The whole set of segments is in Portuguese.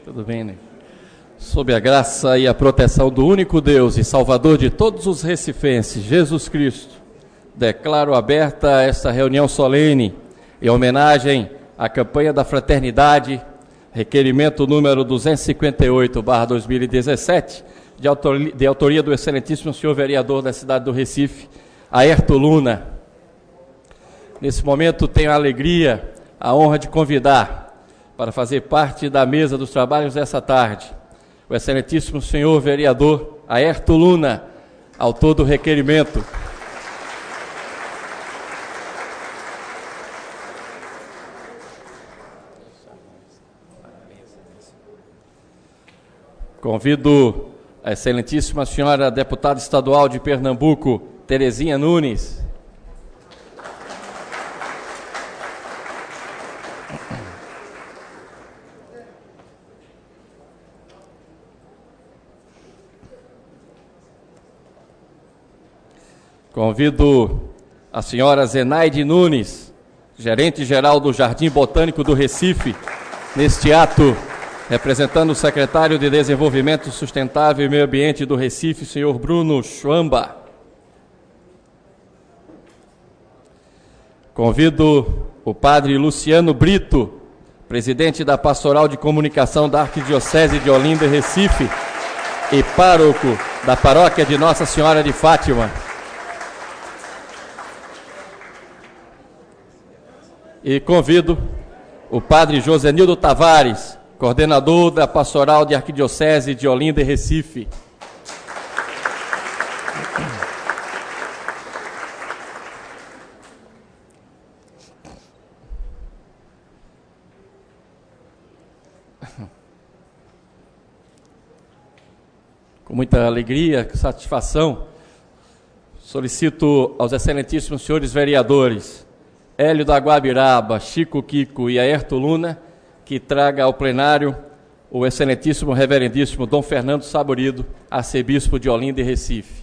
Tudo bem, né? Sob a graça e a proteção do único Deus e Salvador de todos os recifenses, Jesus Cristo, declaro aberta esta reunião solene em homenagem à campanha da fraternidade, requerimento número 258/2017, de autoria do excelentíssimo senhor vereador da cidade do Recife, Aerto Luna. Nesse momento tenho a alegria, a honra de convidar para fazer parte da mesa dos trabalhos dessa tarde o excelentíssimo senhor vereador Aerto Luna, autor do requerimento. Convido a excelentíssima senhora deputada estadual de Pernambuco, Terezinha Nunes. Convido a senhora Zenaide Nunes, gerente-geral do Jardim Botânico do Recife, neste ato, representando o secretário de Desenvolvimento Sustentável e Meio Ambiente do Recife, senhor Bruno Schwamba. Convido o padre Luciano Brito, presidente da Pastoral de Comunicação da Arquidiocese de Olinda e Recife e pároco da Paróquia de Nossa Senhora de Fátima. E convido o padre Josenildo Tavares, coordenador da Pastoral de Arquidiocese de Olinda e Recife. Com muita alegria, satisfação, solicito aos excelentíssimos senhores vereadores Hélio da Guabiraba, Chico Kiko e Aerto Luna, que traga ao plenário o excelentíssimo reverendíssimo Dom Fernando Saborido, arcebispo de Olinda e Recife.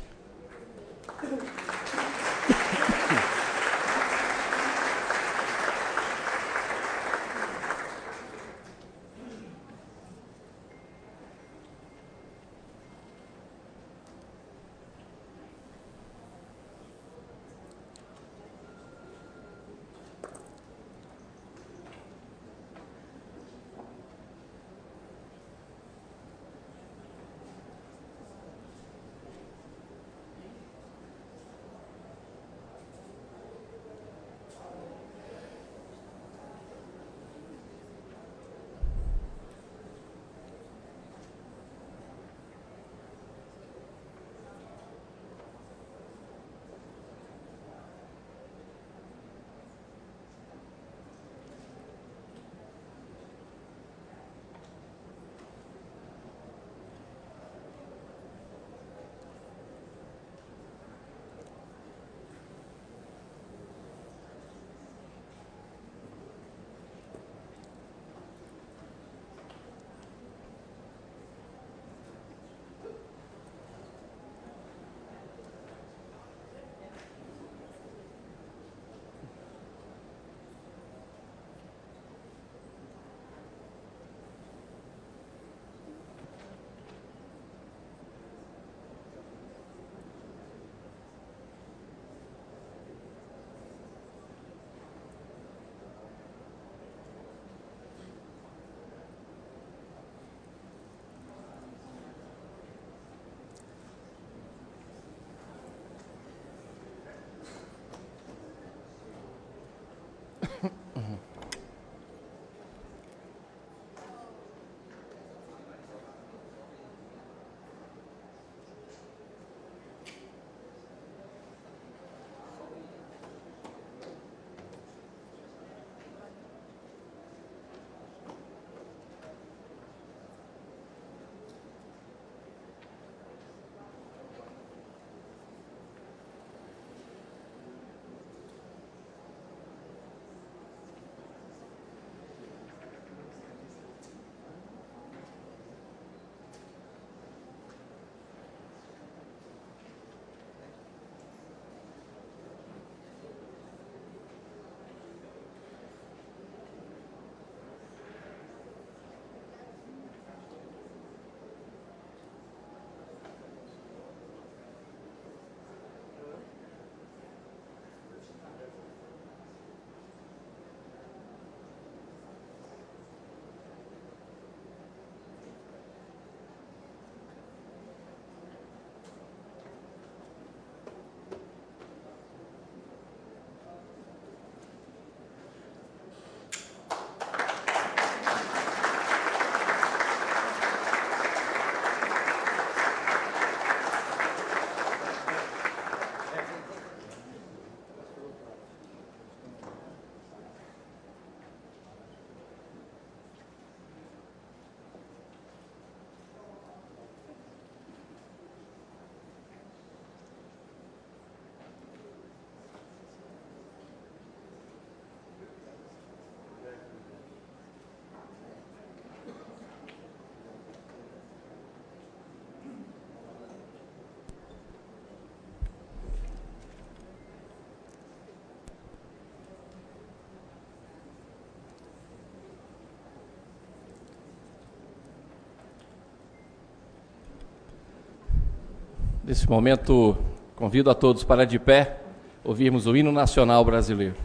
Nesse momento, convido a todos para de pé ouvirmos o hino nacional brasileiro.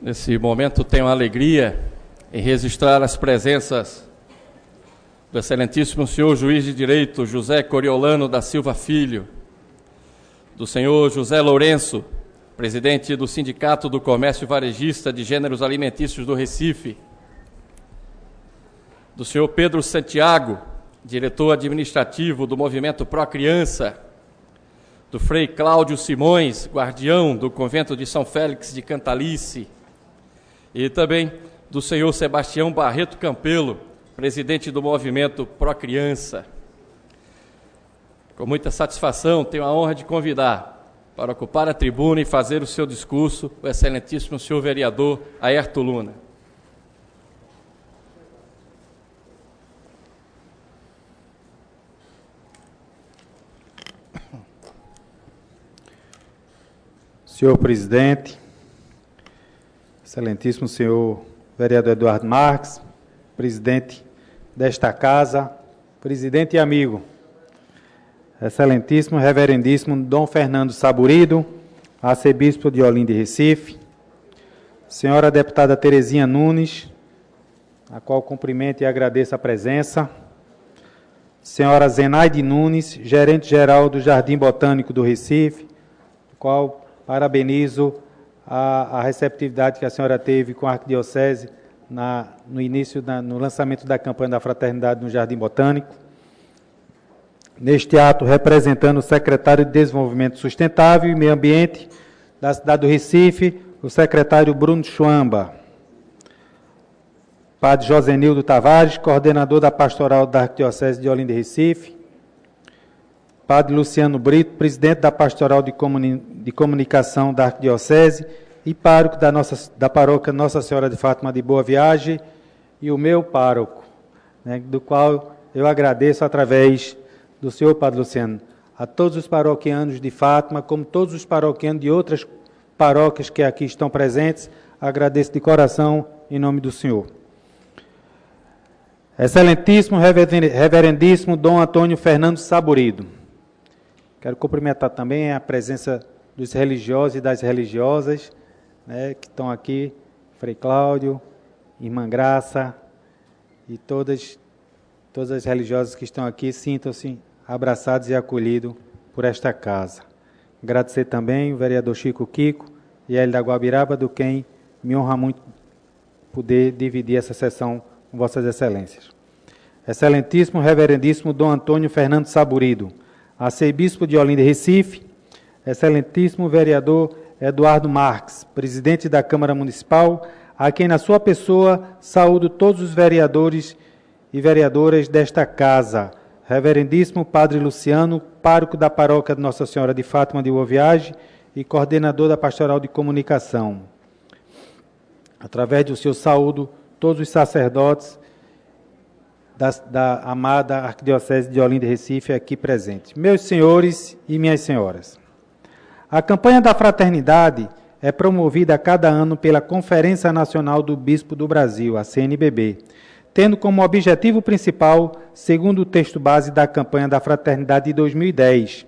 Nesse momento tenho a alegria em registrar as presenças do excelentíssimo senhor juiz de direito José Coriolano da Silva Filho, do senhor José Lourenço, presidente do Sindicato do Comércio Varejista de Gêneros Alimentícios do Recife, do senhor Pedro Santiago, diretor administrativo do Movimento Pró Criança, do frei Cláudio Simões, guardião do Convento de São Félix de Cantalice, e também do senhor Sebastião Barreto Campelo, presidente do Movimento Pró Criança. Com muita satisfação, tenho a honra de convidar para ocupar a tribuna e fazer o seu discurso o excelentíssimo senhor vereador Aerto Luna. Senhor presidente, excelentíssimo senhor vereador Eduardo Marques, presidente desta casa, presidente e amigo, excelentíssimo, reverendíssimo Dom Fernando Saburido, arcebispo de Olinda e Recife, senhora deputada Terezinha Nunes, a qual cumprimento e agradeço a presença, senhora Zenaide Nunes, gerente-geral do Jardim Botânico do Recife, qual parabenizo a receptividade que a senhora teve com a Arquidiocese no lançamento da campanha da Fraternidade no Jardim Botânico. Neste ato, representando o secretário de Desenvolvimento Sustentável e Meio Ambiente da cidade do Recife, o secretário Bruno Chuamba. Padre Josenildo Tavares, coordenador da Pastoral da Arquidiocese de Olinda e Recife. Padre Luciano Brito, presidente da Pastoral de Comunicação da Arquidiocese e pároco da paróquia Nossa Senhora de Fátima de Boa Viagem, e o meu pároco, do qual eu agradeço através do senhor Padre Luciano, a todos os paroquianos de Fátima, como todos os paroquianos de outras paróquias que aqui estão presentes, agradeço de coração em nome do senhor. Excelentíssimo, reverendíssimo Dom Antônio Fernando Saburido. Quero cumprimentar também a presença dos religiosos e das religiosas, que estão aqui, Frei Cláudio, Irmã Graça, e todas as religiosas que estão aqui, sintam-se abraçados e acolhidos por esta casa. Agradecer também o vereador Chico Kiko e a L da Guabiraba, do quem me honra muito poder dividir essa sessão com Vossas Excelências. Excelentíssimo, reverendíssimo Dom Antônio Fernando Saburido, arcebispo de Olinda e Recife, excelentíssimo vereador Eduardo Marques, presidente da Câmara Municipal, a quem na sua pessoa saúdo todos os vereadores e vereadoras desta casa, reverendíssimo Padre Luciano, pároco da paróquia de Nossa Senhora de Fátima de Boa Viagem e coordenador da Pastoral de Comunicação. Através do seu saúdo, todos os sacerdotes da amada Arquidiocese de Olinda e Recife aqui presentes. Meus senhores e minhas senhoras, a campanha da fraternidade é promovida a cada ano pela Conferência Nacional do Bispo do Brasil, a CNBB, tendo como objetivo principal, segundo o texto base da campanha da fraternidade de 2010,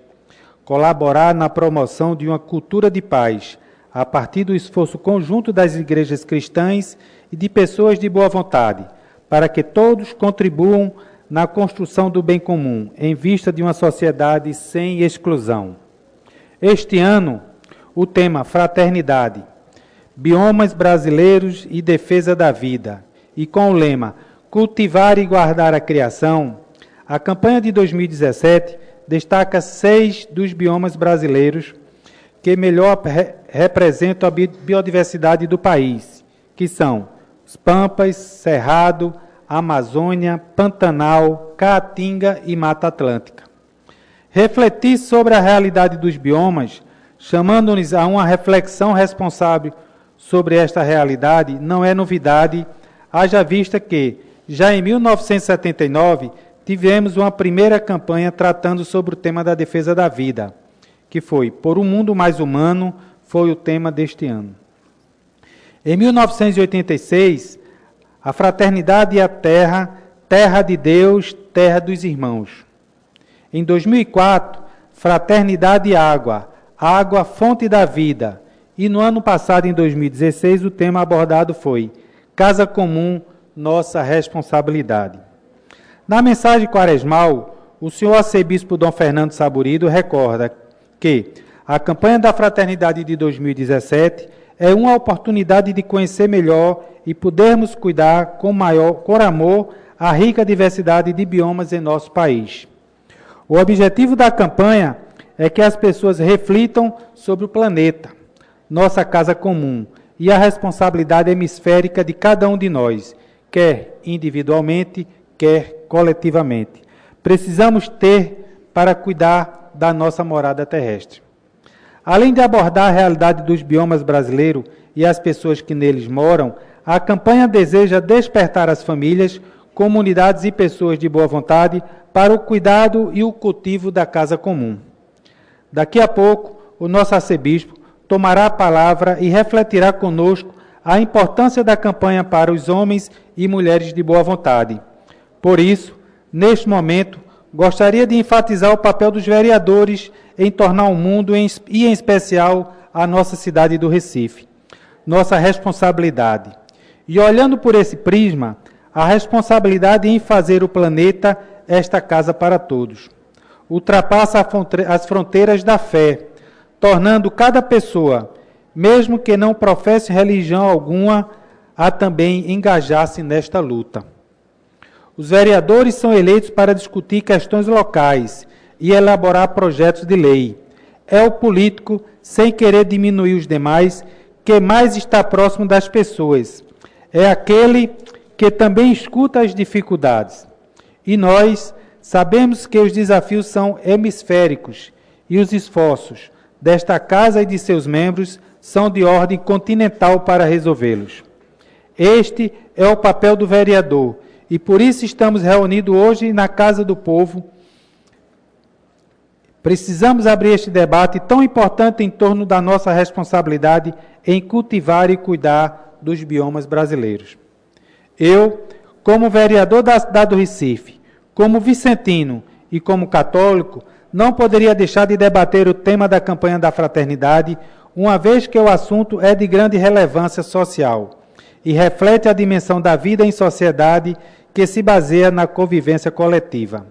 colaborar na promoção de uma cultura de paz, a partir do esforço conjunto das igrejas cristãs e de pessoas de boa vontade, para que todos contribuam na construção do bem comum, em vista de uma sociedade sem exclusão. Este ano, o tema Fraternidade, Biomas Brasileiros e Defesa da Vida, e com o lema Cultivar e Guardar a Criação, a campanha de 2017 destaca 6 dos biomas brasileiros que melhor representam a biodiversidade do país, que são os Pampas, Cerrado, Amazônia, Pantanal, Caatinga e Mata Atlântica. Refletir sobre a realidade dos biomas, chamando-nos a uma reflexão responsável sobre esta realidade, não é novidade, haja vista que, já em 1979, tivemos uma primeira campanha tratando sobre o tema da defesa da vida, que foi Por um Mundo Mais Humano, foi o tema deste ano. Em 1986, a fraternidade e a terra, terra de Deus, terra dos irmãos. Em 2004, fraternidade e água, água, fonte da vida. E no ano passado, em 2016, o tema abordado foi Casa Comum, nossa responsabilidade. Na mensagem quaresmal, o senhor arcebispo Dom Fernando Saburido recorda que a campanha da fraternidade de 2017 é uma oportunidade de conhecer melhor e podermos cuidar com amor a rica diversidade de biomas em nosso país. O objetivo da campanha é que as pessoas reflitam sobre o planeta, nossa casa comum, e a responsabilidade hemisférica de cada um de nós, quer individualmente, quer coletivamente. Precisamos ter para cuidar da nossa morada terrestre. Além de abordar a realidade dos biomas brasileiros e as pessoas que neles moram, a campanha deseja despertar as famílias, comunidades e pessoas de boa vontade para o cuidado e o cultivo da casa comum. Daqui a pouco, o nosso arcebispo tomará a palavra e refletirá conosco a importância da campanha para os homens e mulheres de boa vontade. Por isso, neste momento, gostaria de enfatizar o papel dos vereadores em tornar o mundo, e em especial a nossa cidade do Recife, nossa responsabilidade. E olhando por esse prisma, a responsabilidade em fazer o planeta esta casa para todos. Ultrapassa as fronteiras da fé, tornando cada pessoa, mesmo que não professe religião alguma, a também engajar-se nesta luta. Os vereadores são eleitos para discutir questões locais e elaborar projetos de lei. É o político, sem querer diminuir os demais, que mais está próximo das pessoas. É aquele que também escuta as dificuldades. E nós sabemos que os desafios são hemisféricos e os esforços desta casa e de seus membros são de ordem continental para resolvê-los. Este é o papel do vereador e por isso estamos reunidos hoje na Casa do Povo. Precisamos abrir este debate tão importante em torno da nossa responsabilidade em cultivar e cuidar dos biomas brasileiros. Eu, como vereador da cidade do Recife, como vicentino e como católico, não poderia deixar de debater o tema da campanha da fraternidade, uma vez que o assunto é de grande relevância social e reflete a dimensão da vida em sociedade que se baseia na convivência coletiva,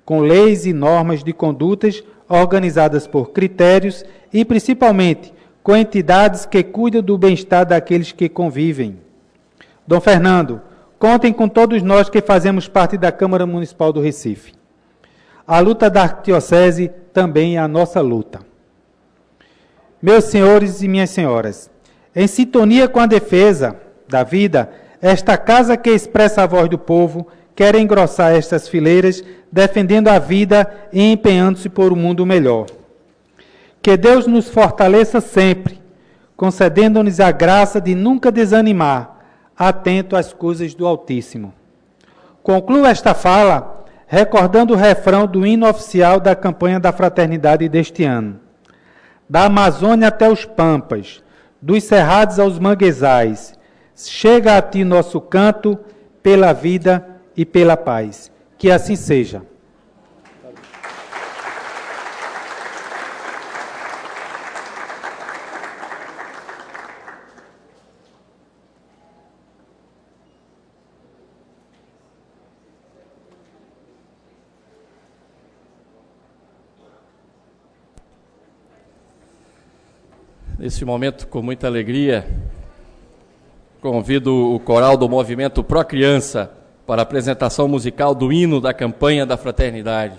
com leis e normas de condutas organizadas por critérios e, principalmente, com entidades que cuidam do bem-estar daqueles que convivem. Dom Fernando, contem com todos nós que fazemos parte da Câmara Municipal do Recife. A luta da Arquidiocese também é a nossa luta. Meus senhores e minhas senhoras, em sintonia com a defesa da vida, esta casa que expressa a voz do povo quer engrossar estas fileiras, defendendo a vida e empenhando-se por um mundo melhor. Que Deus nos fortaleça sempre, concedendo-nos a graça de nunca desanimar, atento às coisas do Altíssimo. Concluo esta fala recordando o refrão do hino oficial da campanha da fraternidade deste ano. Da Amazônia até os Pampas, dos cerrados aos manguezais, chega a ti nosso canto pela vida e pela paz. Que assim seja. Nesse momento, com muita alegria, convido o coral do Movimento Pró Criança para a apresentação musical do hino da campanha da fraternidade.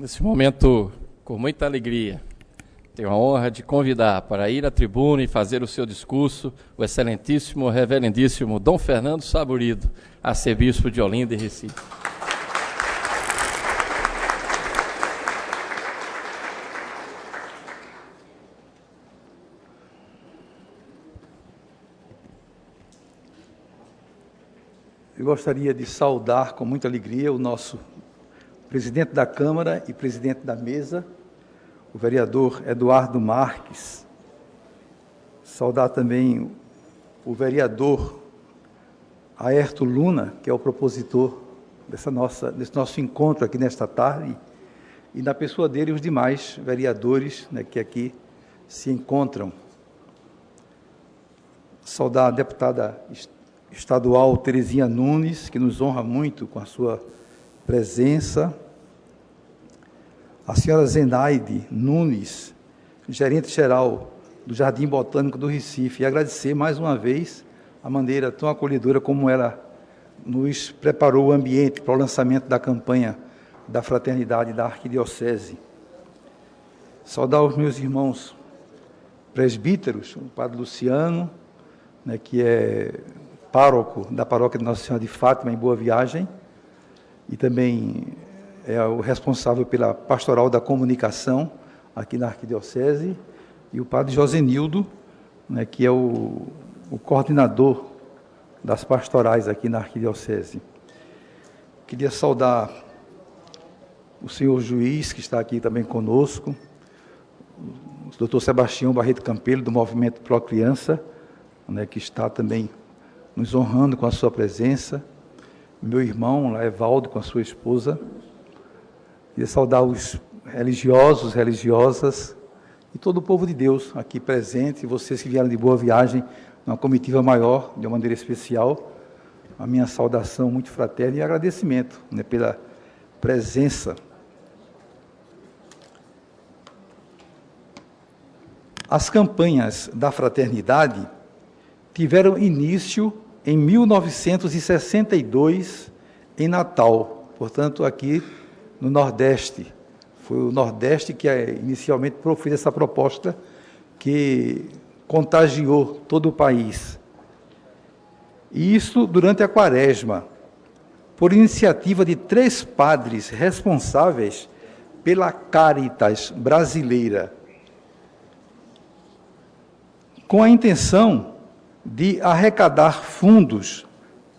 Nesse momento, com muita alegria, Tenho a honra de convidar para ir à tribuna e fazer o seu discurso o excelentíssimo, reverendíssimo Dom Fernando Saburido, arcebispo de Olinda e Recife. Eu gostaria de saudar com muita alegria o nosso presidente da Câmara e presidente da mesa, o vereador Eduardo Marques. Saudar também o vereador Aerto Luna, que é o propositor desse nosso encontro aqui nesta tarde, e na pessoa dele os demais vereadores, né, que aqui se encontram. Saudar a deputada estadual Terezinha Nunes, que nos honra muito com a sua presença. A senhora Zenaide Nunes, gerente-geral do Jardim Botânico do Recife, e agradecer mais uma vez a maneira tão acolhedora como ela nos preparou o ambiente para o lançamento da campanha da Fraternidade da Arquidiocese. Saudar os meus irmãos presbíteros, o padre Luciano, né, que é pároco da paróquia de Nossa Senhora de Fátima, em Boa Viagem, e também é o responsável pela pastoral da comunicação aqui na Arquidiocese, e o padre Josenildo, né, que é o coordenador das pastorais aqui na Arquidiocese. Queria saudar o senhor juiz, que está aqui também conosco, o doutor Sebastião Barreto Campelo, do Movimento Pro Criança, né, que está também nos honrando com a sua presença, meu irmão Evaldo com a sua esposa. Queria saudar os religiosos, religiosas e todo o povo de Deus aqui presente, e vocês que vieram de Boa Viagem, uma comitiva maior, de uma maneira especial, a minha saudação muito fraterna e agradecimento, né, pela presença. As campanhas da fraternidade tiveram início em 1962, em Natal, portanto, aqui no Nordeste. Foi o Nordeste que inicialmente fez essa proposta que contagiou todo o país. E isso durante a Quaresma, por iniciativa de 3 padres responsáveis pela Caritas brasileira, com a intenção de arrecadar fundos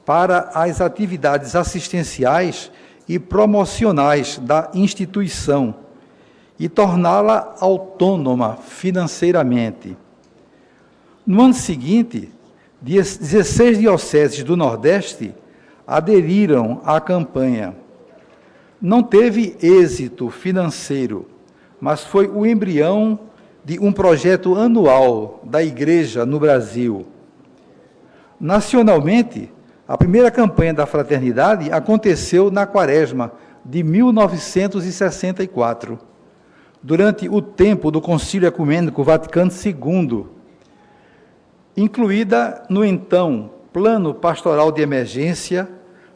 para as atividades assistenciais e promocionais da instituição e torná-la autônoma financeiramente. No ano seguinte, 16 dioceses do Nordeste aderiram à campanha. Não teve êxito financeiro, mas foi o embrião de um projeto anual da Igreja no Brasil. Nacionalmente, a primeira campanha da fraternidade aconteceu na Quaresma de 1964, durante o tempo do Concílio Ecumênico Vaticano II, incluída no então Plano Pastoral de Emergência,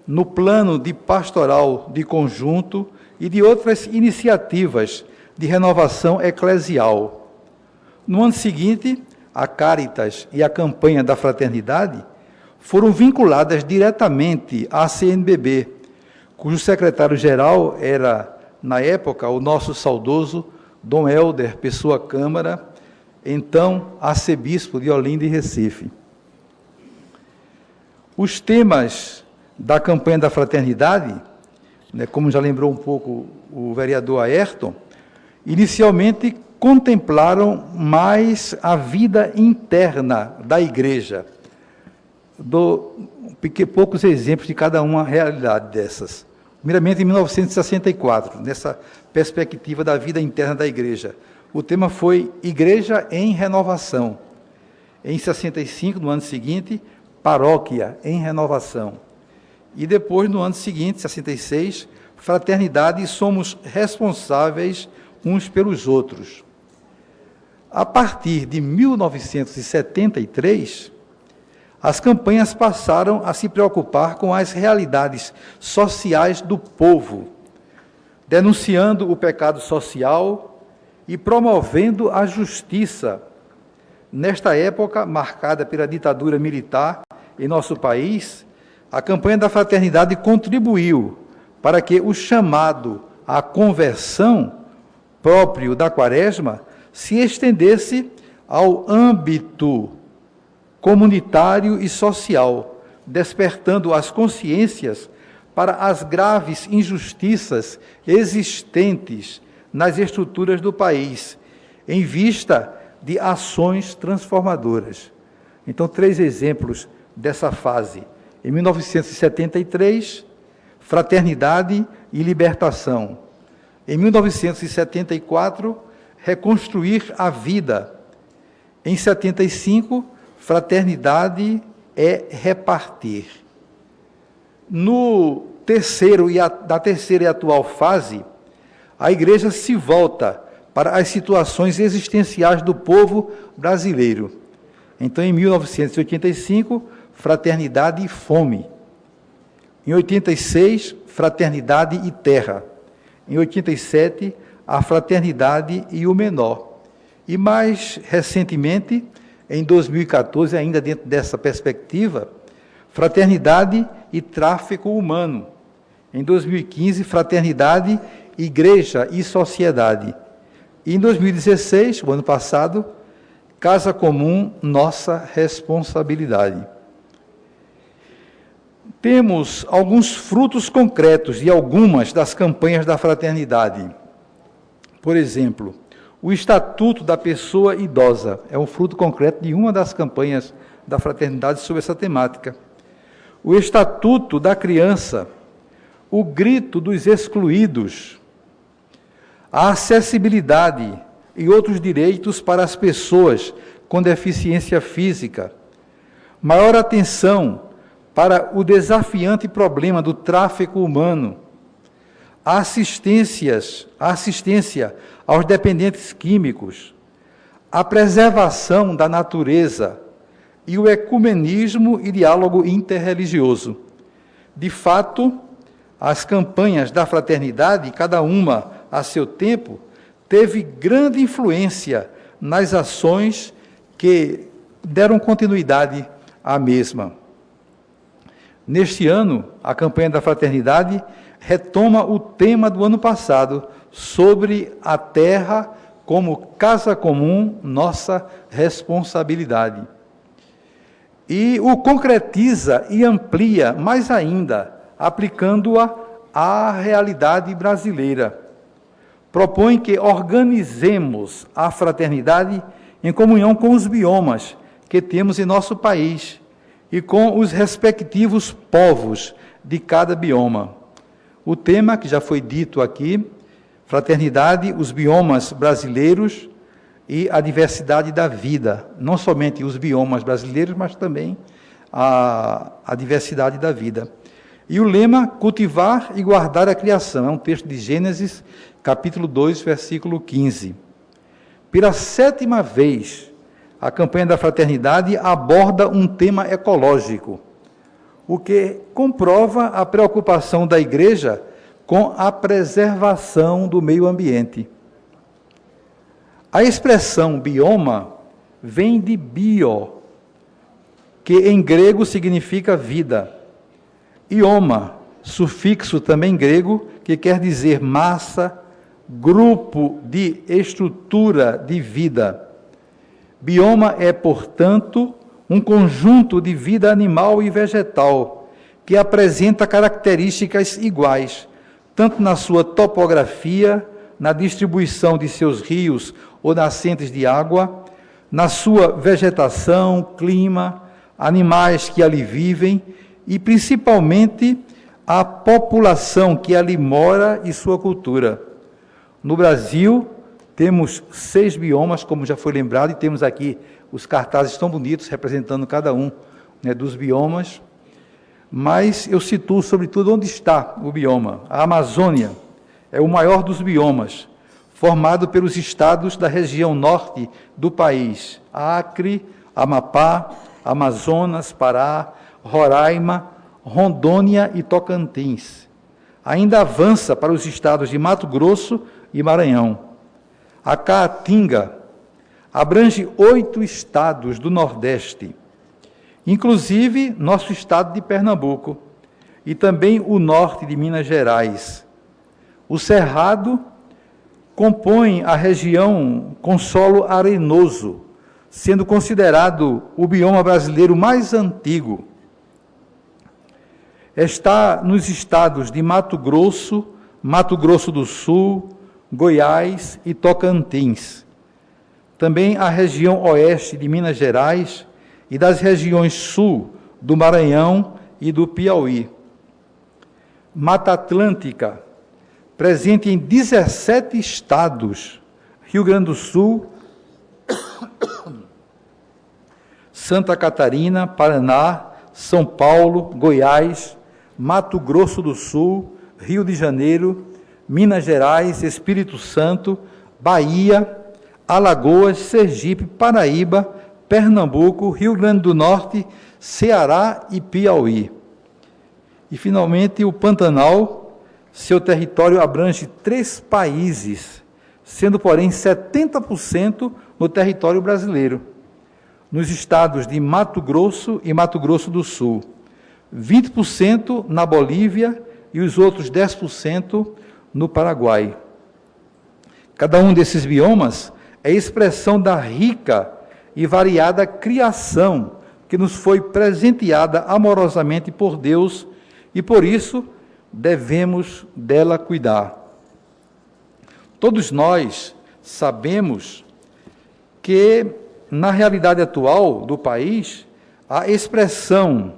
no Plano de Pastoral de Conjunto e de outras iniciativas de renovação eclesial. No ano seguinte, a Caritas e a campanha da fraternidade foram vinculadas diretamente à CNBB, cujo secretário-geral era, na época, o nosso saudoso Dom Helder Pessoa Câmara, então arcebispo de Olinda e Recife. Os temas da campanha da fraternidade, né, como já lembrou um pouco o vereador Ayrton, inicialmente contemplaram mais a vida interna da Igreja. Dou poucos exemplos de cada uma realidade dessas. Primeiramente, em 1964, nessa perspectiva da vida interna da Igreja. O tema foi Igreja em Renovação. Em 65, no ano seguinte, Paróquia em Renovação. E depois, no ano seguinte, 66, Fraternidade e Somos Responsáveis uns pelos outros. A partir de 1973, as campanhas passaram a se preocupar com as realidades sociais do povo, denunciando o pecado social e promovendo a justiça. Nesta época, marcada pela ditadura militar em nosso país, a campanha da fraternidade contribuiu para que o chamado à conversão próprio da Quaresma se estendesse ao âmbito comunitário e social, despertando as consciências para as graves injustiças existentes nas estruturas do país, em vista de ações transformadoras. Então, 3 exemplos dessa fase. Em 1973, Fraternidade e Libertação. Em 1974, Reconstruir a Vida. Em 75, Fraternidade é Repartir. Da terceira e atual fase, a Igreja se volta para as situações existenciais do povo brasileiro. Então, em 1985, Fraternidade e Fome. Em 86, Fraternidade e Terra. Em 87, a Fraternidade e o Menor. E mais recentemente, em 2014, ainda dentro dessa perspectiva, Fraternidade e Tráfico Humano. Em 2015, Fraternidade, Igreja e Sociedade. E em 2016, o ano passado, Casa Comum, Nossa Responsabilidade. Temos alguns frutos concretos de algumas das campanhas da fraternidade. Por exemplo, o Estatuto da Pessoa Idosa é um fruto concreto de uma das campanhas da fraternidade sobre essa temática. O Estatuto da Criança, o Grito dos Excluídos, a acessibilidade e outros direitos para as pessoas com deficiência física, maior atenção para o desafiante problema do tráfico humano, a assistência aos dependentes químicos, a preservação da natureza e o ecumenismo e diálogo interreligioso. De fato, as campanhas da fraternidade, cada uma a seu tempo, teve grande influência nas ações que deram continuidade à mesma. Neste ano, a campanha da fraternidade retoma o tema do ano passado, sobre a terra como casa comum, nossa responsabilidade. E o concretiza e amplia mais ainda, aplicando-a à realidade brasileira. Propõe que organizemos a fraternidade em comunhão com os biomas que temos em nosso país e com os respectivos povos de cada bioma. O tema, que já foi dito aqui, fraternidade, os biomas brasileiros e a diversidade da vida. Não somente os biomas brasileiros, mas também a diversidade da vida. E o lema, cultivar e guardar a criação. É um texto de Gênesis, capítulo 2, versículo 15. Pela 7ª vez, a campanha da fraternidade aborda um tema ecológico, o que comprova a preocupação da Igreja com a preservação do meio ambiente. A expressão bioma vem de bio, que em grego significa vida. Ioma, sufixo também grego, que quer dizer massa, grupo de estrutura de vida. Bioma é, portanto, um conjunto de vida animal e vegetal que apresenta características iguais, tanto na sua topografia, na distribuição de seus rios ou nascentes de água, na sua vegetação, clima, animais que ali vivem e, principalmente, a população que ali mora e sua cultura. No Brasil, temos 6 biomas, como já foi lembrado, e temos aqui os cartazes tão bonitos representando cada um, né, dos biomas. Mas eu situo, sobretudo, onde está o bioma. A Amazônia é o maior dos biomas, formado pelos estados da região norte do país: Acre, Amapá, Amazonas, Pará, Roraima, Rondônia e Tocantins. Ainda avança para os estados de Mato Grosso e Maranhão. A Caatinga abrange 8 estados do Nordeste, inclusive nosso estado de Pernambuco e também o norte de Minas Gerais. O Cerrado compõe a região com solo arenoso, sendo considerado o bioma brasileiro mais antigo. Está nos estados de Mato Grosso, Mato Grosso do Sul, Goiás e Tocantins. Também a região oeste de Minas Gerais e das regiões sul do Maranhão e do Piauí. Mata Atlântica, presente em 17 estados, Rio Grande do Sul, Santa Catarina, Paraná, São Paulo, Goiás, Mato Grosso do Sul, Rio de Janeiro, Minas Gerais, Espírito Santo, Bahia, Alagoas, Sergipe, Paraíba, Pernambuco, Rio Grande do Norte, Ceará e Piauí. E, finalmente, o Pantanal, seu território abrange 3 países, sendo, porém, 70% no território brasileiro, nos estados de Mato Grosso e Mato Grosso do Sul, 20% na Bolívia e os outros 10% no Paraguai. Cada um desses biomas é expressão da rica e variada criação que nos foi presenteada amorosamente por Deus e, por isso, devemos dela cuidar. Todos nós sabemos que, na realidade atual do país, a expressão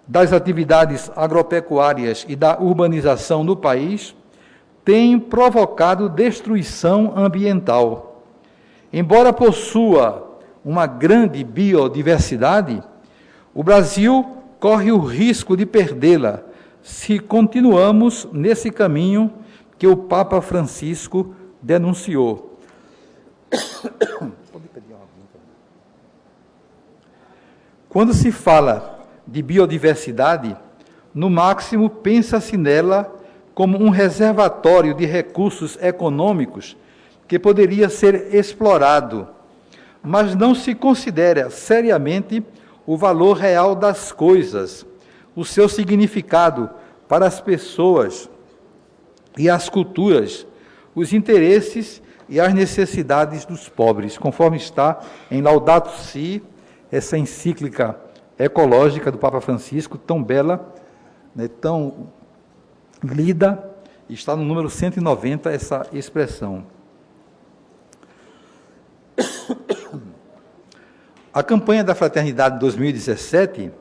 das atividades agropecuárias e da urbanização no país tem provocado destruição ambiental. Embora possua uma grande biodiversidade, o Brasil corre o risco de perdê-la se continuamos nesse caminho que o Papa Francisco denunciou. Quando se fala de biodiversidade, no máximo pensa-se nela como um reservatório de recursos econômicos que poderia ser explorado, mas não se considera seriamente o valor real das coisas, o seu significado para as pessoas e as culturas, os interesses e as necessidades dos pobres, conforme está em Laudato Si, essa encíclica ecológica do Papa Francisco, tão bela, né, tão lida, está no número 190 essa expressão. A campanha da Fraternidade 2017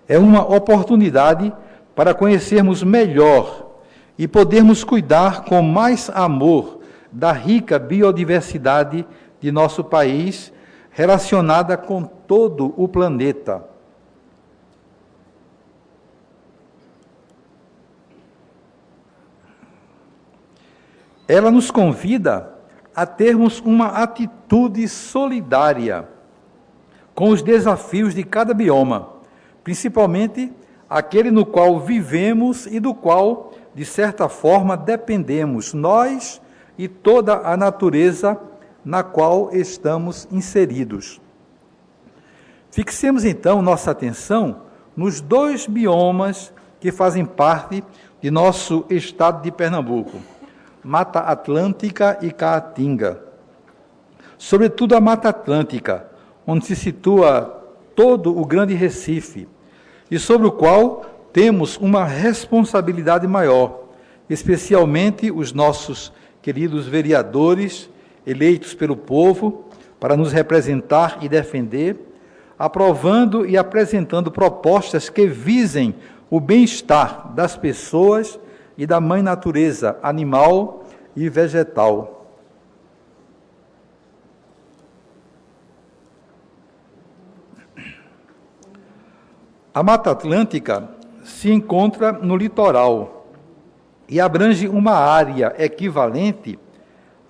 é uma oportunidade para conhecermos melhor e podermos cuidar com mais amor da rica biodiversidade de nosso país, relacionada com todo o planeta. Ela nos convida a termos uma atitude solidária com os desafios de cada bioma, principalmente aquele no qual vivemos e do qual, de certa forma, dependemos, nós e toda a natureza na qual estamos inseridos. Fixemos, então, nossa atenção nos 2 biomas que fazem parte de nosso estado de Pernambuco, Mata Atlântica e Caatinga. Sobretudo a Mata Atlântica, onde se situa todo o Grande Recife, e sobre o qual temos uma responsabilidade maior, especialmente os nossos queridos vereadores, eleitos pelo povo, para nos representar e defender, aprovando e apresentando propostas que visem o bem-estar das pessoas e da mãe natureza animal e vegetal. A Mata Atlântica se encontra no litoral e abrange uma área equivalente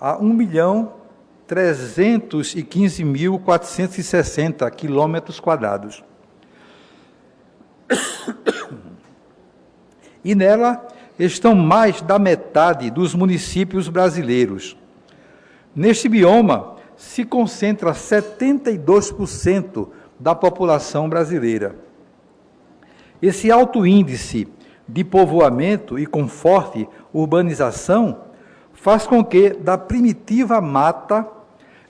a 1.315.460 quilômetros quadrados. E nela estão mais da metade dos municípios brasileiros. Neste bioma se concentra 72% da população brasileira. Esse alto índice de povoamento e com forte urbanização faz com que da primitiva mata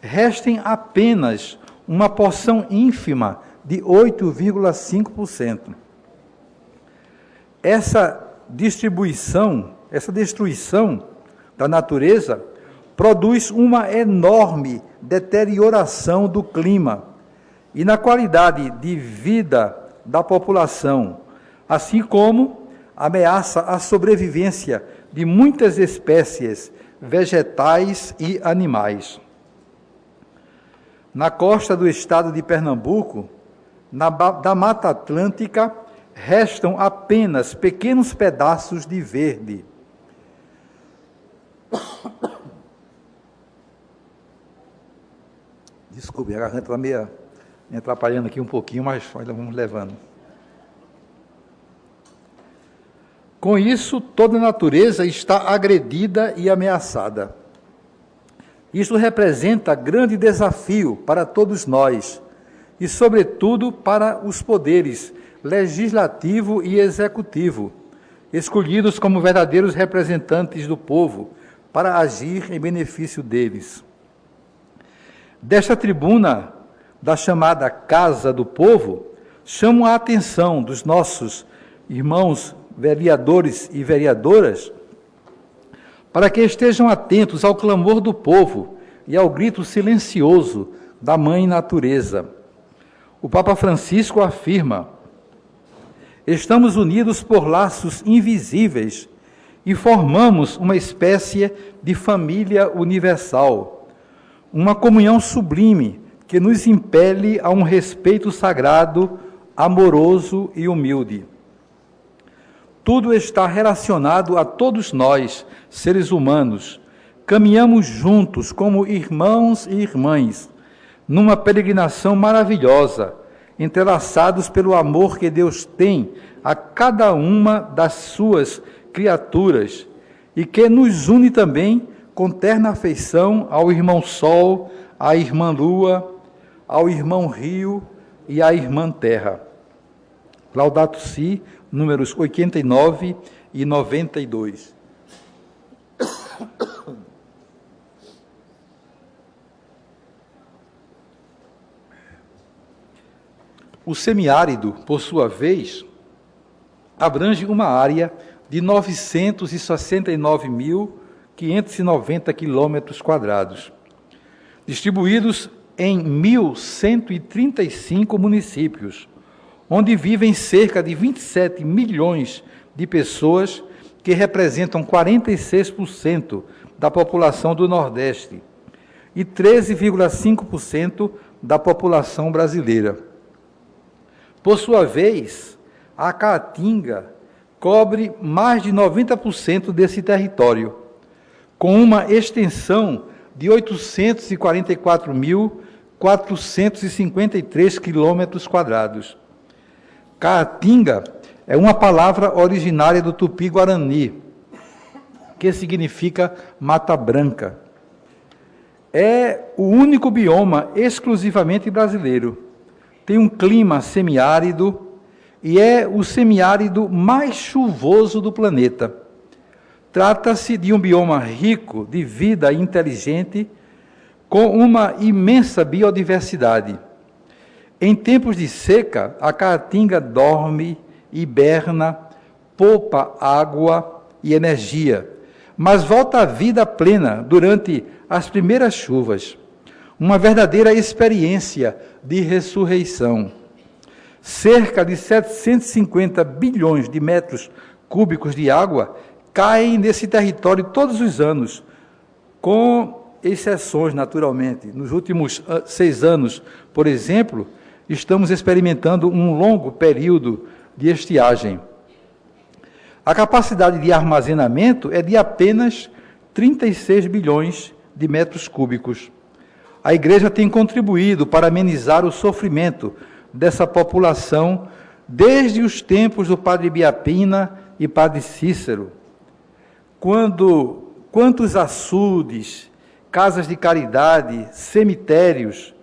restem apenas uma porção ínfima de 8,5%. Essa destruição da natureza produz uma enorme deterioração do clima e na qualidade de vida da população, assim como ameaça a sobrevivência de muitas espécies vegetais e animais. Na costa do estado de Pernambuco, da Mata Atlântica, restam apenas pequenos pedaços de verde. Desculpe, a garganta está me atrapalhando aqui um pouquinho, mas vamos levando. Com isso, toda a natureza está agredida e ameaçada. Isso representa grande desafio para todos nós e, sobretudo, para os poderes legislativo e executivo, escolhidos como verdadeiros representantes do povo para agir em benefício deles. Desta tribuna, da chamada Casa do Povo, chamo a atenção dos nossos irmãos vereadores e vereadoras para que estejam atentos ao clamor do povo e ao grito silencioso da Mãe Natureza. O Papa Francisco afirma: estamos unidos por laços invisíveis e formamos uma espécie de família universal, uma comunhão sublime que nos impele a um respeito sagrado, amoroso e humilde. Tudo está relacionado a todos nós, seres humanos. Caminhamos juntos como irmãos e irmãs, numa peregrinação maravilhosa, entrelaçados pelo amor que Deus tem a cada uma das suas criaturas e que nos une também com terna afeição ao irmão Sol, à irmã Lua, ao irmão Rio e à irmã Terra. Laudato Si, números 89 e 92. O semiárido, por sua vez, abrange uma área de 969.590 quilômetros quadrados, distribuídos em 1.135 municípios, onde vivem cerca de 27 milhões de pessoas, que representam 46% da população do Nordeste e 13,5% da população brasileira. Por sua vez, a Caatinga cobre mais de 90% desse território, com uma extensão de 844.453 quilômetros quadrados. Caatinga é uma palavra originária do Tupi-Guarani, que significa Mata Branca. É o único bioma exclusivamente brasileiro. Tem um clima semiárido e é o semiárido mais chuvoso do planeta. Trata-se de um bioma rico de vida inteligente, com uma imensa biodiversidade. Em tempos de seca, a Caatinga dorme, hiberna, poupa água e energia, mas volta à vida plena durante as primeiras chuvas. Uma verdadeira experiência de ressurreição. Cerca de 750 bilhões de metros cúbicos de água caem nesse território todos os anos, com exceções, naturalmente. Nos últimos 6 anos, por exemplo, estamos experimentando um longo período de estiagem. A capacidade de armazenamento é de apenas 36 bilhões de metros cúbicos. A Igreja tem contribuído para amenizar o sofrimento dessa população desde os tempos do Padre Biapina e Padre Cícero. Quantos açudes, casas de caridade, cemitérios,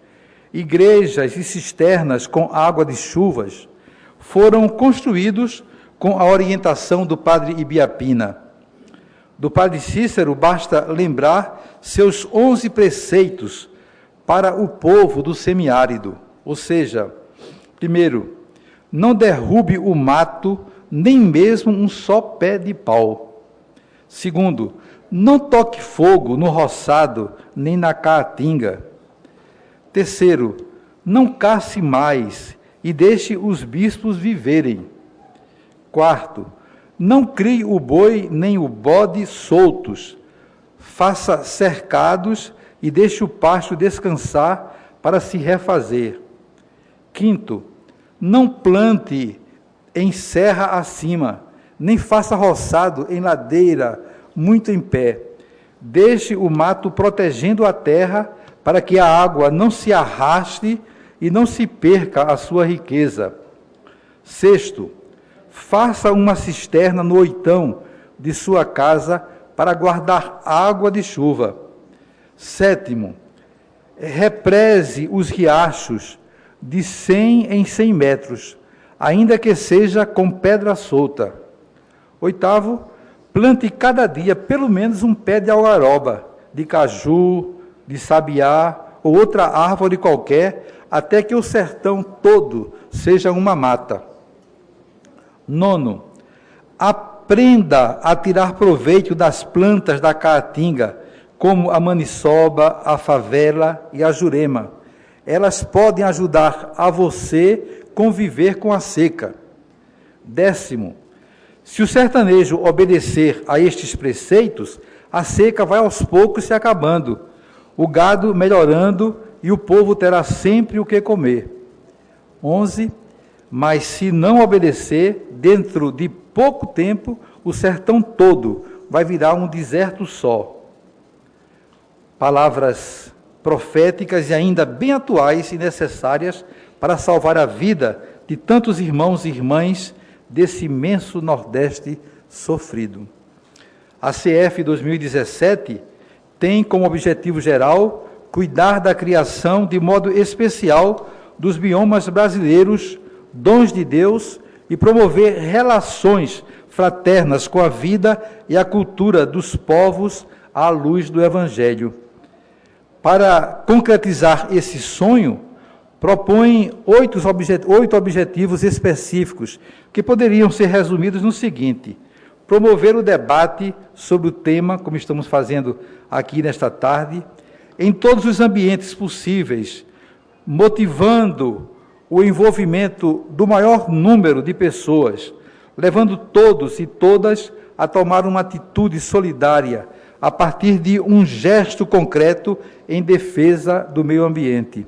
igrejas e cisternas com água de chuvas foram construídos com a orientação do padre Ibiapina. Do padre Cícero, basta lembrar seus 11 preceitos para o povo do semiárido. Ou seja, primeiro, não derrube o mato, nem mesmo um só pé de pau. Segundo, não toque fogo no roçado, nem na caatinga. Terceiro, não casse mais e deixe os bispos viverem. Quarto, não crie o boi nem o bode soltos. Faça cercados e deixe o pasto descansar para se refazer. Quinto, não plante em serra acima, nem faça roçado em ladeira muito em pé. Deixe o mato protegendo a terra para que a água não se arraste e não se perca a sua riqueza. Sexto, faça uma cisterna no oitão de sua casa para guardar água de chuva. Sétimo, represe os riachos de 100 em 100 metros, ainda que seja com pedra solta. Oitavo, plante cada dia pelo menos um pé de algaroba, de caju, de sabiá ou outra árvore qualquer, até que o sertão todo seja uma mata. Nono, aprenda a tirar proveito das plantas da caatinga, como a maniçoba, a favela e a jurema. Elas podem ajudar a você conviver com a seca. Décimo, se o sertanejo obedecer a estes preceitos, a seca vai aos poucos se acabando, o gado melhorando e o povo terá sempre o que comer. 11, mas se não obedecer, dentro de pouco tempo, o sertão todo vai virar um deserto só. Palavras proféticas e ainda bem atuais e necessárias para salvar a vida de tantos irmãos e irmãs desse imenso Nordeste sofrido. A CF 2017 tem como objetivo geral cuidar da criação de modo especial dos biomas brasileiros, dons de Deus, e promover relações fraternas com a vida e a cultura dos povos à luz do Evangelho. Para concretizar esse sonho, propõe 8 objetivos específicos, que poderiam ser resumidos no seguinte: promover o debate sobre o tema, como estamos fazendo aqui nesta tarde, em todos os ambientes possíveis, motivando o envolvimento do maior número de pessoas, levando todos e todas a tomar uma atitude solidária, a partir de um gesto concreto em defesa do meio ambiente.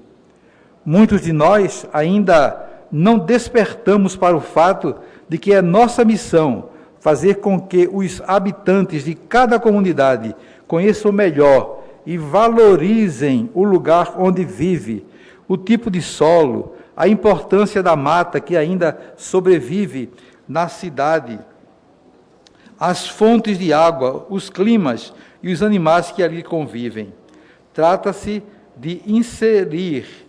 Muitos de nós ainda não despertamos para o fato de que é nossa missão fazer com que os habitantes de cada comunidade conheçam melhor e valorizem o lugar onde vive, o tipo de solo, a importância da mata que ainda sobrevive na cidade, as fontes de água, os climas e os animais que ali convivem. Trata-se de inserir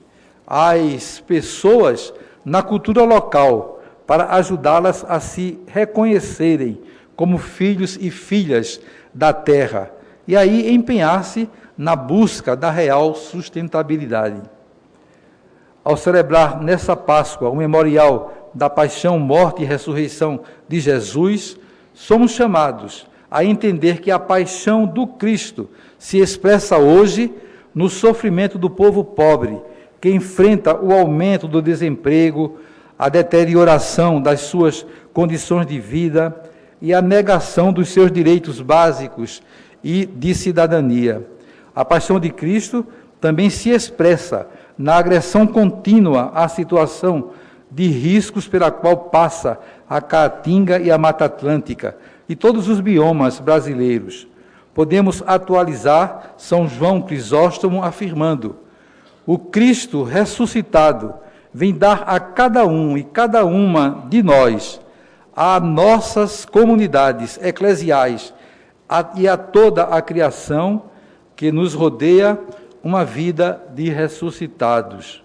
as pessoas na cultura local para ajudá-las a se reconhecerem como filhos e filhas da terra e aí empenhar-se na busca da real sustentabilidade. Ao celebrar nessa Páscoa o memorial da paixão, morte e ressurreição de Jesus, somos chamados a entender que a paixão do Cristo se expressa hoje no sofrimento do povo pobre, que enfrenta o aumento do desemprego, a deterioração das suas condições de vida e a negação dos seus direitos básicos e de cidadania. A paixão de Cristo também se expressa na agressão contínua à situação de riscos pela qual passa a Caatinga e a Mata Atlântica e todos os biomas brasileiros. Podemos atualizar São João Crisóstomo afirmando: o Cristo ressuscitado vem dar a cada um e cada uma de nós, a nossas comunidades eclesiais e a toda a criação, que nos rodeia uma vida de ressuscitados.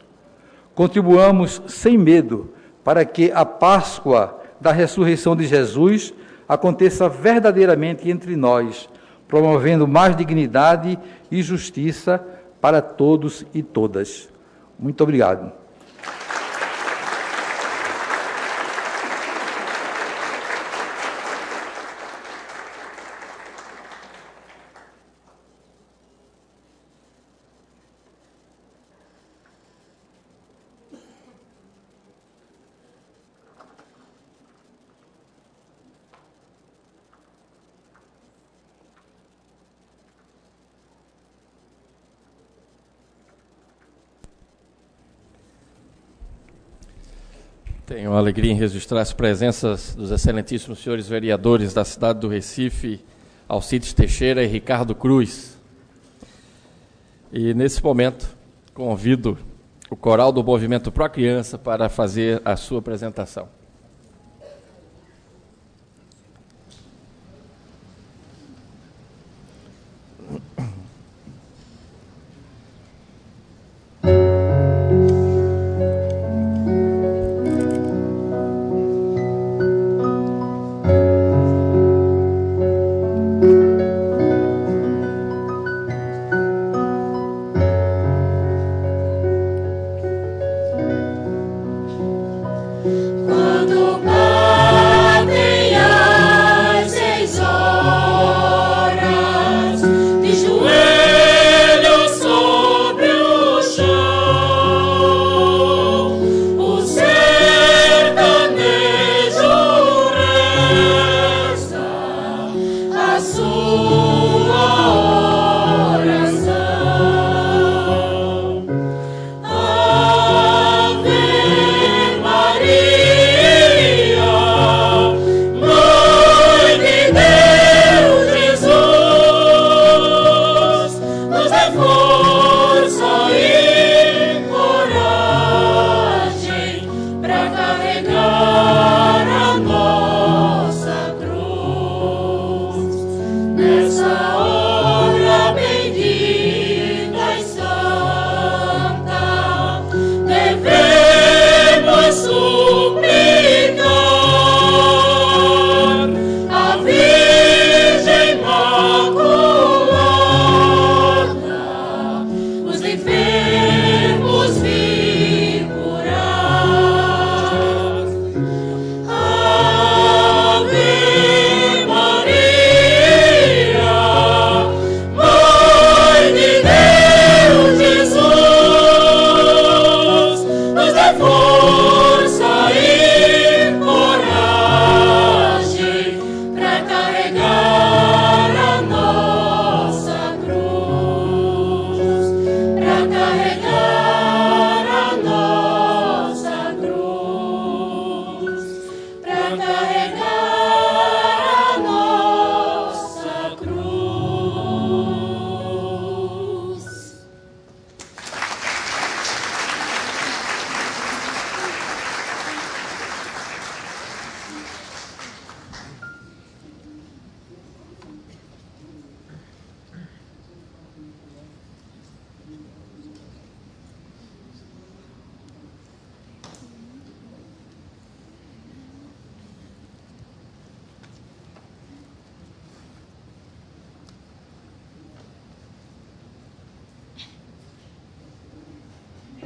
Contribuamos sem medo para que a Páscoa da ressurreição de Jesus aconteça verdadeiramente entre nós, promovendo mais dignidade e justiça para todos e todas. Muito obrigado. Tenho a alegria em registrar as presenças dos excelentíssimos senhores vereadores da cidade do Recife, Alcides Teixeira e Ricardo Cruz. E, nesse momento, convido o coral do Movimento Pró Criança para fazer a sua apresentação.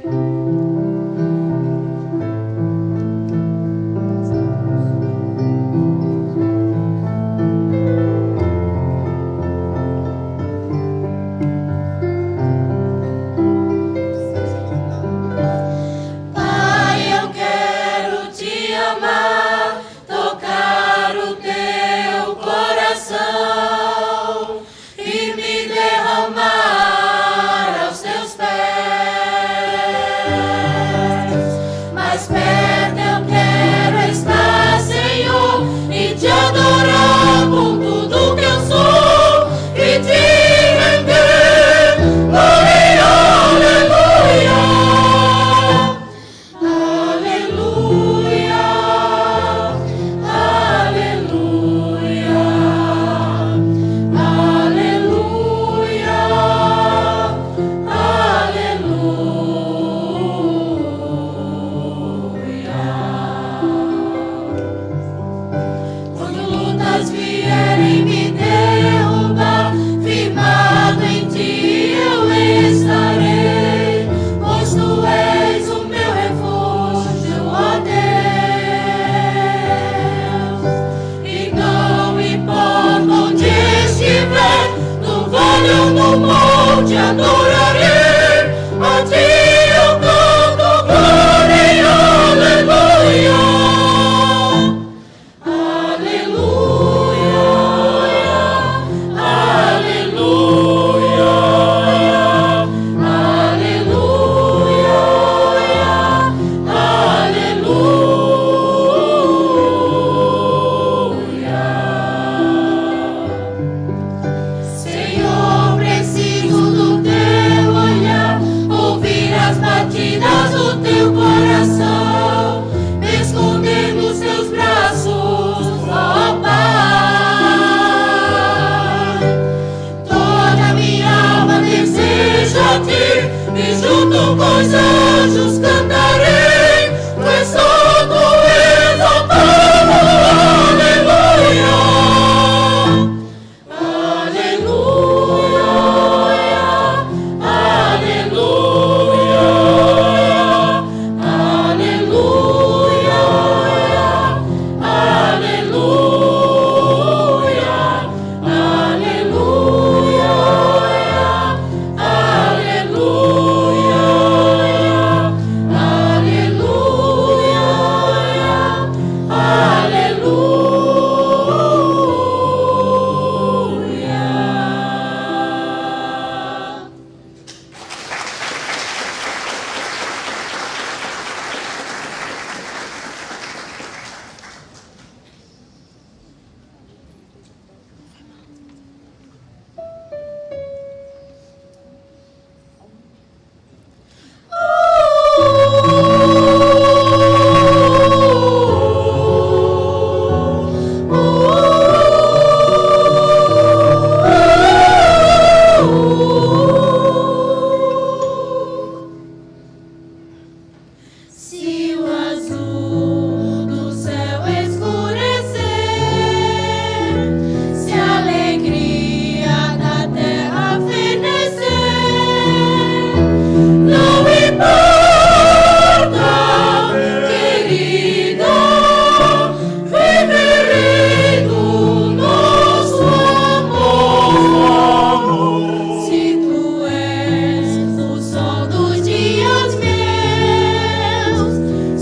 Aleluia.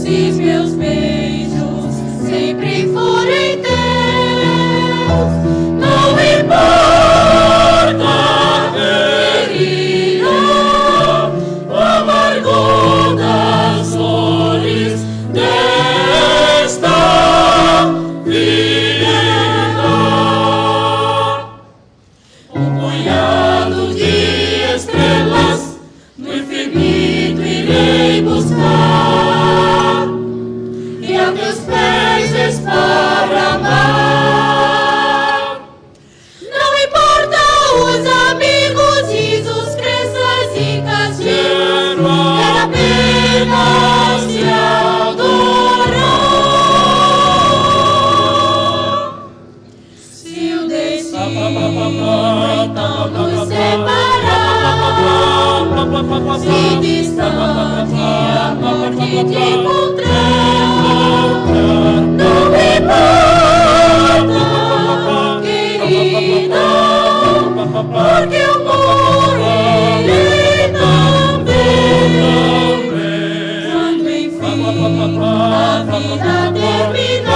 se meus beijos sempre forem teus, não importa, querida, o amargor das dores desta vida. Um punhado de estrelas no infinito irei buscar e a teus pés esparramar. Não importa os amigos, risos, crenças e castigos, quero apenas te adorar. Se o destino então nos separar, se distante a morte te encontrar, não importa, querida, porque eu morrerei também. Quando enfim a vida terminar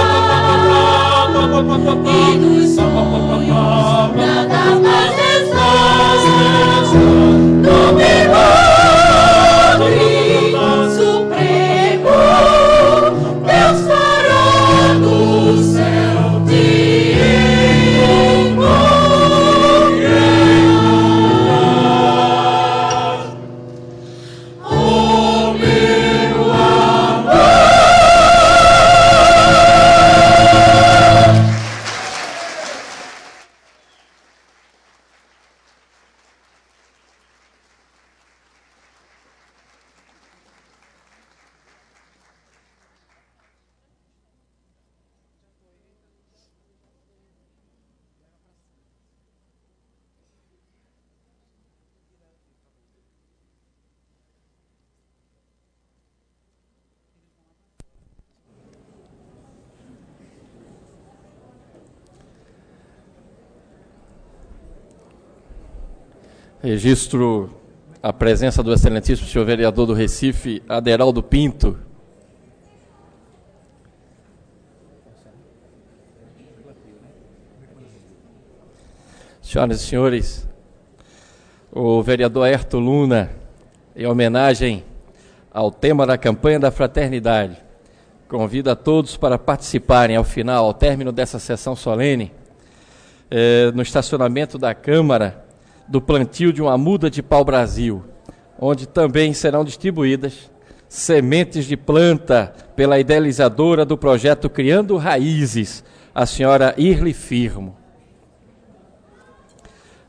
e dos sonhos nada mais restar, no milagre supremo, Deus fará do céu te encontrar. Oh, meu amor. Registro a presença do excelentíssimo senhor vereador do Recife, Aderaldo Pinto. Senhoras e senhores, o vereador Aerto Luna, em homenagem ao tema da campanha da fraternidade, convida a todos para participarem ao final, ao término dessa sessão solene, no estacionamento da Câmara, do plantio de uma muda de pau-brasil, onde também serão distribuídas sementes de planta pela idealizadora do projeto Criando Raízes, a senhora Irly Firmo.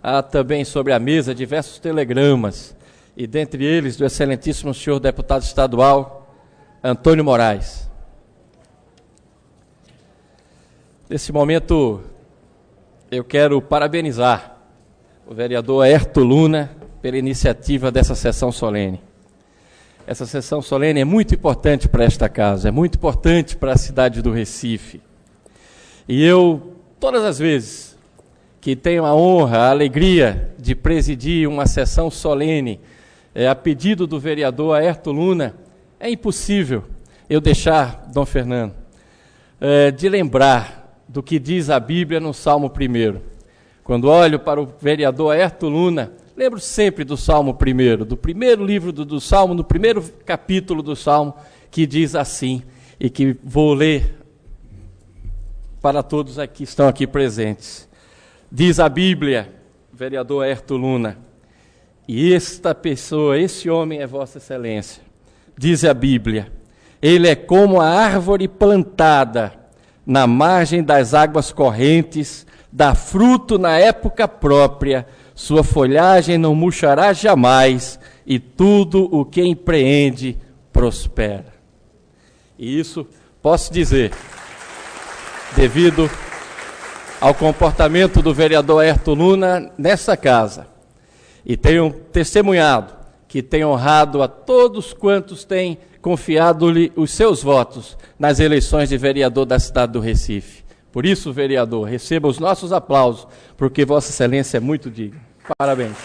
Há também sobre a mesa diversos telegramas, e dentre eles do excelentíssimo senhor deputado estadual Antônio Moraes. Nesse momento, eu quero parabenizar o vereador Aerto Luna pela iniciativa dessa sessão solene. Essa sessão solene é muito importante para esta casa, é muito importante para a cidade do Recife. E eu, todas as vezes que tenho a honra, a alegria de presidir uma sessão solene, a pedido do vereador Aerto Luna, é impossível eu deixar, Dom Fernando, de lembrar do que diz a Bíblia no Salmo 1. Quando olho para o vereador Aerto Luna, lembro sempre do Salmo 1, do primeiro livro do Salmo, no primeiro capítulo do Salmo, que diz assim, e que vou ler para todos que estão aqui presentes. Diz a Bíblia, vereador Aerto Luna, e esta pessoa, esse homem é Vossa Excelência, diz a Bíblia, ele é como a árvore plantada na margem das águas correntes, dá fruto na época própria, sua folhagem não murchará jamais, e tudo o que empreende prospera. E isso posso dizer, devido ao comportamento do vereador Aerto Luna nessa casa, e tenho testemunhado que tem honrado a todos quantos têm confiado-lhe os seus votos nas eleições de vereador da cidade do Recife. Por isso, vereador, receba os nossos aplausos, porque Vossa Excelência é muito digno. Parabéns.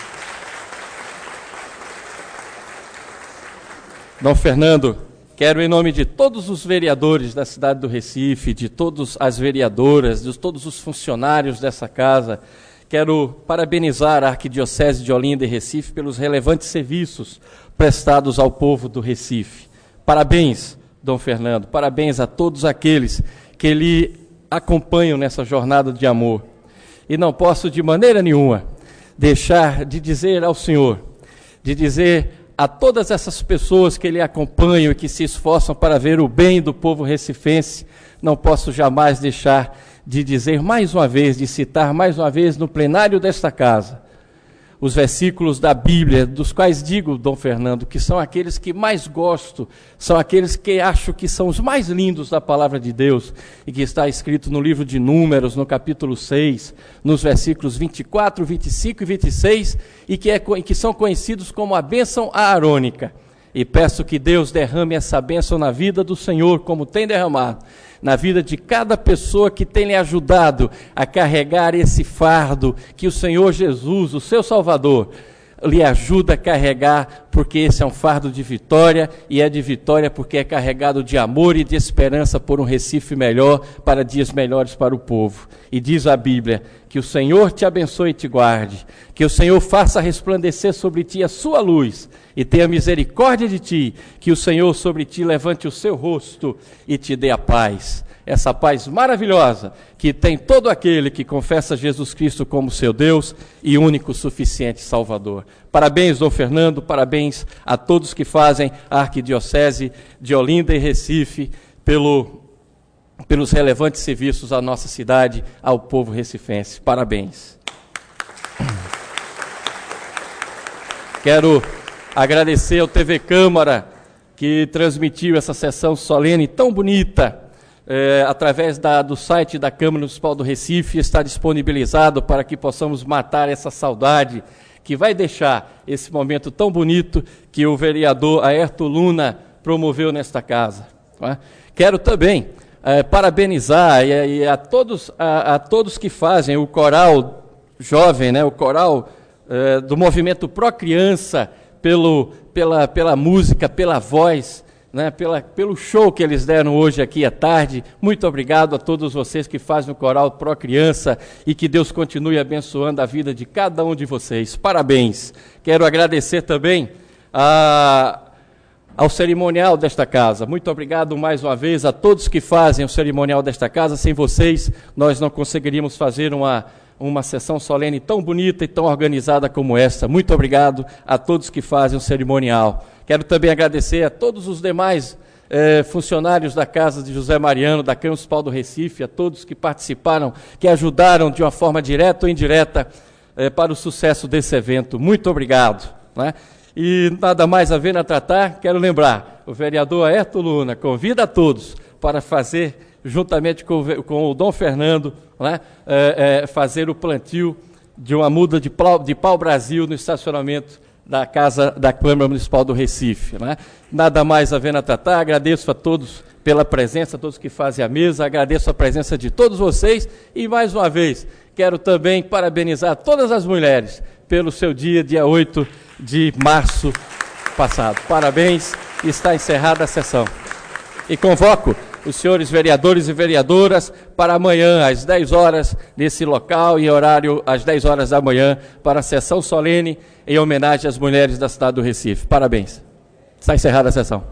Dom Fernando, Quero, em nome de todos os vereadores da cidade do Recife, de todas as vereadoras, de todos os funcionários dessa casa, quero parabenizar a Arquidiocese de Olinda e Recife pelos relevantes serviços prestados ao povo do Recife. Parabéns, Dom Fernando, parabéns a todos aqueles que lhe acompanham nessa jornada de amor. E não posso, de maneira nenhuma, deixar de dizer ao Senhor, de dizer a todas essas pessoas que lhe acompanham e que se esforçam para ver o bem do povo recifense, não posso jamais deixar de dizer mais uma vez, de citar mais uma vez no plenário desta casa, os versículos da Bíblia, dos quais digo, Dom Fernando, que são aqueles que mais gosto, são aqueles que acho que são os mais lindos da palavra de Deus, e que está escrito no livro de Números, no capítulo 6, nos versículos 24, 25 e 26, e que são conhecidos como a bênção aarônica. E peço que Deus derrame essa bênção na vida do Senhor, como tem derramado, na vida de cada pessoa que tem lhe ajudado a carregar esse fardo que o Senhor Jesus, o seu Salvador, lhe ajuda a carregar, porque esse é um fardo de vitória, e é de vitória porque é carregado de amor e de esperança por um Recife melhor, para dias melhores para o povo. E diz a Bíblia, que o Senhor te abençoe e te guarde, que o Senhor faça resplandecer sobre ti a sua luz, e tenha misericórdia de ti, que o Senhor sobre ti levante o seu rosto e te dê a paz. Essa paz maravilhosa que tem todo aquele que confessa Jesus Cristo como seu Deus e único suficiente Salvador. Parabéns, Dom Fernando, parabéns a todos que fazem a Arquidiocese de Olinda e Recife pelos relevantes serviços à nossa cidade, ao povo recifense. Parabéns. Quero agradecer ao TV Câmara, que transmitiu essa sessão solene tão bonita, através do site da Câmara Municipal do Recife, está disponibilizado para que possamos matar essa saudade que vai deixar esse momento tão bonito que o vereador Aerto Luna promoveu nesta casa. Não é? Quero também parabenizar a todos que fazem o coral jovem, né, o coral do movimento Pró Criança, pela música, pela voz, né, pelo show que eles deram hoje aqui à tarde. Muito obrigado a todos vocês que fazem o coral Pró Criança e que Deus continue abençoando a vida de cada um de vocês. Parabéns. Quero agradecer também ao cerimonial desta casa. Muito obrigado mais uma vez a todos que fazem o cerimonial desta casa. Sem vocês, nós não conseguiríamos fazer uma sessão solene tão bonita e tão organizada como esta. Muito obrigado a todos que fazem o cerimonial. Quero também agradecer a todos os demais funcionários da Casa de José Mariano, da Câmara Municipal do Recife, a todos que participaram, que ajudaram de uma forma direta ou indireta para o sucesso desse evento. Muito obrigado. Né? E nada mais a ver a tratar, quero lembrar, o vereador Aerto Luna convida a todos para fazer, juntamente com o Dom Fernando, né, fazer o plantio de uma muda de pau-brasil no estacionamento da Casa da Câmara Municipal do Recife. Né? Nada mais a ver a tratar, agradeço a todos pela presença, a todos que fazem a mesa, agradeço a presença de todos vocês e, mais uma vez, quero também parabenizar todas as mulheres pelo seu dia 8 de março passado. Parabéns, está encerrada a sessão. E convoco os senhores vereadores e vereadoras para amanhã, às 10 horas, nesse local, em horário às 10 horas da manhã, para a sessão solene em homenagem às mulheres da cidade do Recife. Parabéns. Está encerrada a sessão.